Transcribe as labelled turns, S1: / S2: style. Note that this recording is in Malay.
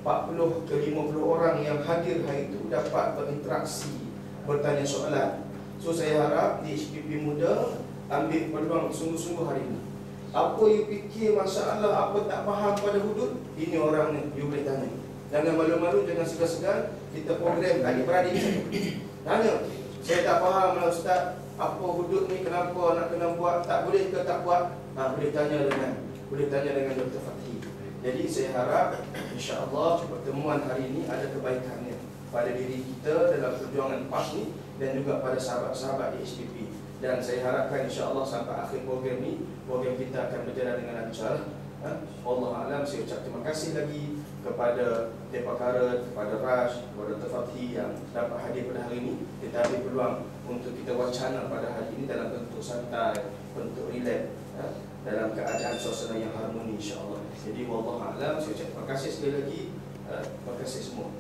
S1: 40 ke 50 orang yang hadir hari itu dapat berinteraksi, bertanya soalan. So saya harap di HPP Muda ambil peluang sungguh-sungguh hari ini. Apa you fikir masalah, apa tak faham pada hudud, ini orang ni you boleh tanya. Jangan malu-malu, jangan segan-segan. Kita program adik-beradik saja. Tanya, saya tak faham lah Ustaz, apa hudud ni, kenapa nak kena buat, tak boleh ke tak buat? Boleh tanya dengan Dr. Fathi. Jadi saya harap insya-Allah pertemuan hari ini ada kebaikannya pada diri kita dalam perjuangan PAS ni dan juga pada sahabat-sahabat di HPP. Dan saya harapkan insya-Allah sampai akhir program ni, program kita akan berjalan dengan lancar. Allah alam, saya ucap terima kasih lagi kepada Depak Karat, kepada Raj, kepada Dr. Fathi yang dapat hadir pada hari ini. Kita ambil peluang untuk kita wacana pada hari ini dalam bentuk santai, bentuk relax, dalam keadaan suasana yang harmoni insya-Allah. Jadi wallahu a'lam, saya ucap terima kasih sekali lagi. Terima kasih semua.